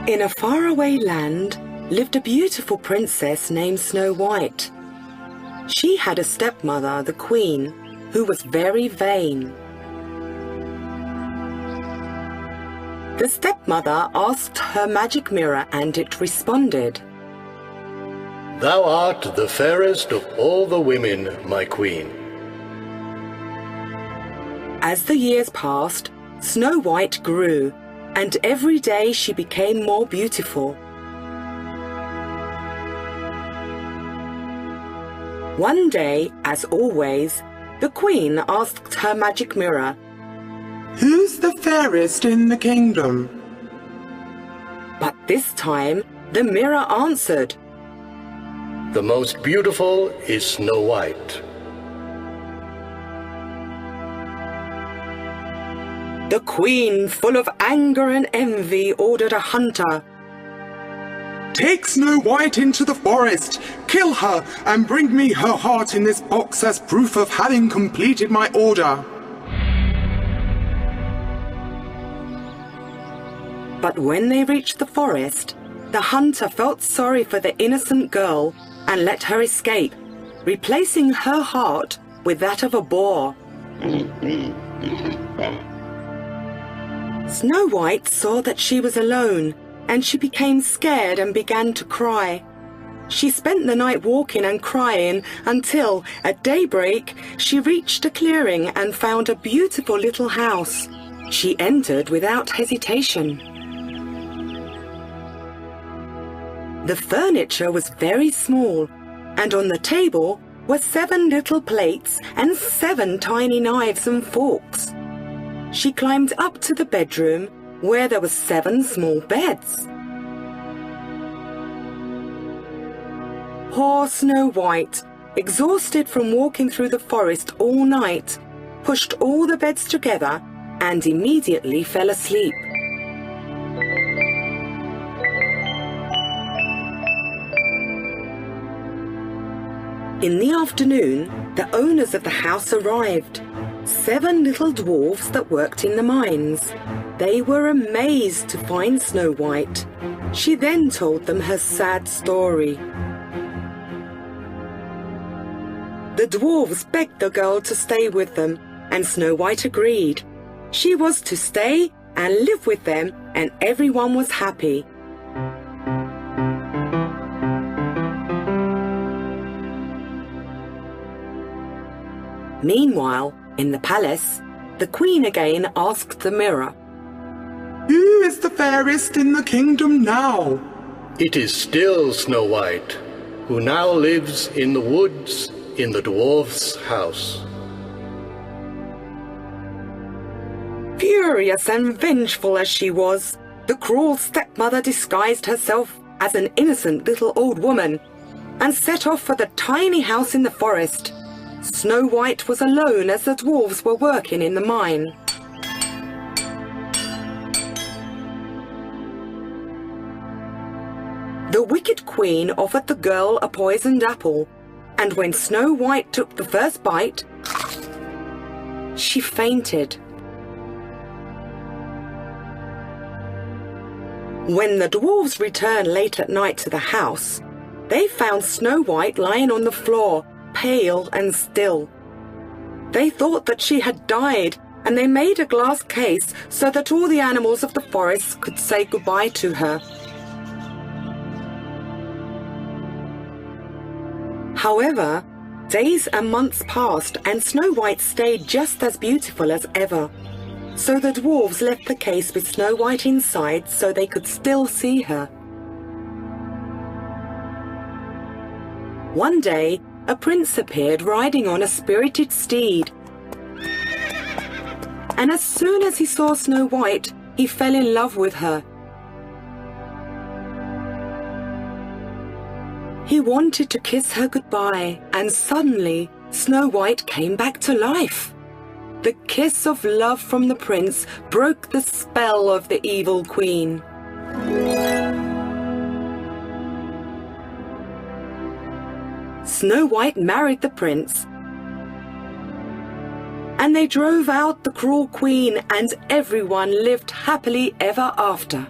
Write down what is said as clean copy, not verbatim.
In a faraway land lived a beautiful princess named Snow White. She had a stepmother, the Queen, who was very vain. The stepmother asked her magic mirror, and it responded, "Thou art the fairest of all the women, my queen." As the years passed, Snow White grew, and every day she became more beautiful. One day, as always, the Queen asked her magic mirror, "Who's the fairest in the kingdom?" But this time, the mirror answered, "The most beautiful is Snow White." The Queen, full of anger and envy, ordered a hunter. "Take Snow White into the forest, kill her, and bring me her heart in this box as proof of having completed my order." But when they reached the forest, the hunter felt sorry for the innocent girl and let her escape, replacing her heart with that of a boar. Snow White saw that she was alone, and she became scared and began to cry. She spent the night walking and crying until, at daybreak, she reached a clearing and found a beautiful little house. She entered without hesitation. The furniture was very small, and on the table were 7 little plates and 7 tiny knives and forks. She climbed up to the bedroom, where there were 7 small beds. Poor Snow White, exhausted from walking through the forest all night, pushed all the beds together and immediately fell asleep. In the afternoon, the owners of the house arrived. 7 little dwarfs that worked in the mines. They were amazed to find Snow White. She then told them her sad story. The dwarfs begged the girl to stay with them, and Snow White agreed. She was to stay and live with them, and everyone was happy. Meanwhile, in the palace, the Queen again asked the mirror, "Who is the fairest in the kingdom now?" It is still Snow White, who now lives in the woods in the dwarf's house. Furious and vengeful as she was, the cruel stepmother disguised herself as an innocent little old woman and set off for the tiny house in the forest. Snow White was alone as the dwarfs were working in the mine. The wicked Queen offered the girl a poisoned apple, and when Snow White took the first bite, she fainted. When the dwarfs returned late at night to the house, they found Snow White lying on the floor, pale and still. They thought that she had died, and they made a glass case so that all the animals of the forest could say goodbye to her. However, days and months passed, and Snow White stayed just as beautiful as ever. So the dwarves left the case with Snow White inside so they could still see her. One day, a prince appeared riding on a spirited steed. And as soon as he saw Snow White, he fell in love with her. He wanted to kiss her goodbye, and suddenly Snow White came back to life. The kiss of love from the prince broke the spell of the evil queen. Snow White married the prince, and they drove out the cruel queen, and everyone lived happily ever after.